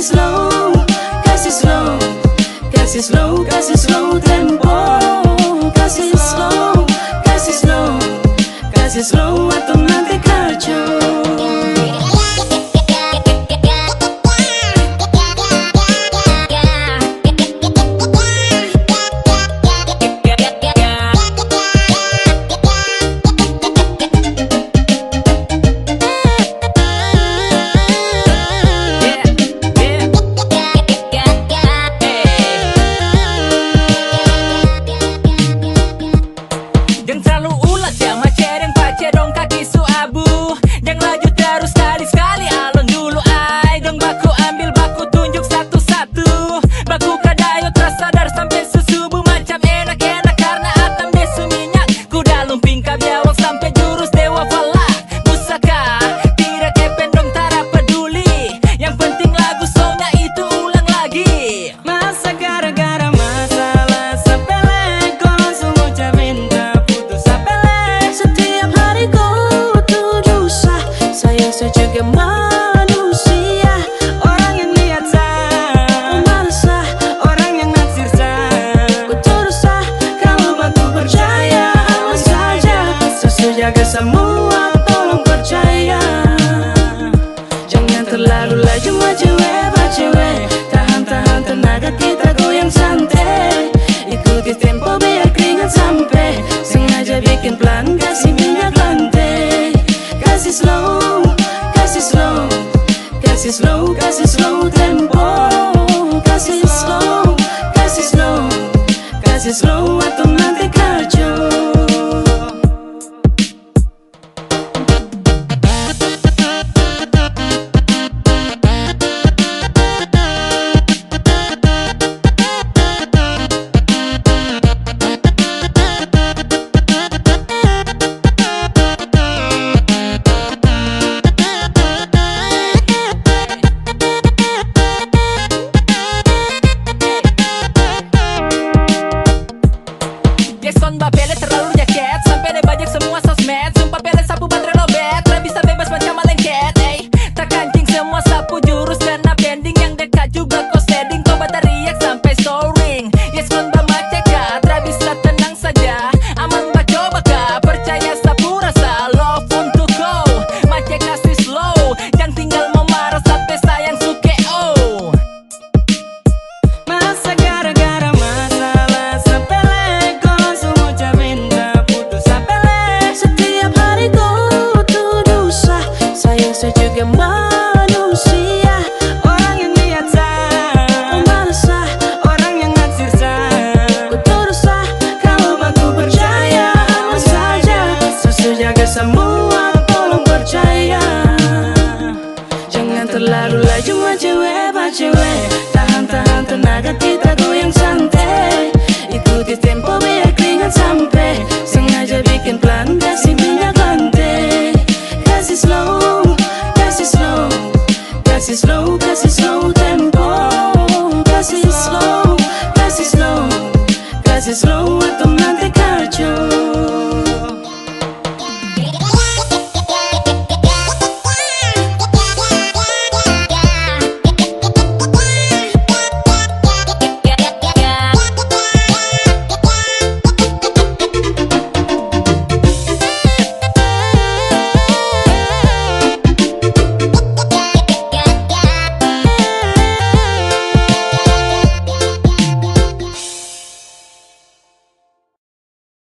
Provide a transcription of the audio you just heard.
slow, kasih slow, kasih slow, kasih slow tempo. Kasih slow, kasih slow, kasih slow atau nanti kacau. Jaga semua, tolong percaya. Jangan terlalu laju maju cewek. Tahan tenaga kita goyang santai. Ikuti tempo biar keringat sampai. Sengaja bikin pelan, kasih minyak lantai. Kasih slow, kasih slow, kasih slow, kasih slow tempo. Kasih slow, kasih slow, kasih slow atau nanti kacau. Mbak Pele terlalu jaket, sampai deh banyak semua sosmed. Sumpah Pele sapu baterai lobet, gak bisa bebas macam malengket. Tak kancing semua sapu jurus karena bending. Yang dekat juga kau setting, kau teriak sampai soaring. Yes kon Mbak Maceka, tak bisa tenang saja. Aman Mbak coba kah, percaya sapu rasa. Love untuk kau, Maceka kasih slow. Jangan tinggal memarah sampai sayang suke oh. Masa gara-gara masalah sepele kau langsung ucap minta putus sepele. Setiap hari kau tuduh sah, sayang saya juga manusia. Orang yang lihat sah, malas sah, orang yang naksir sah. Ku tuduh sah, kalau aku percaya aman saja. Sesu jaga semua, tolong percaya. Jangan terlalu laju cewek. Tahan tenaga kita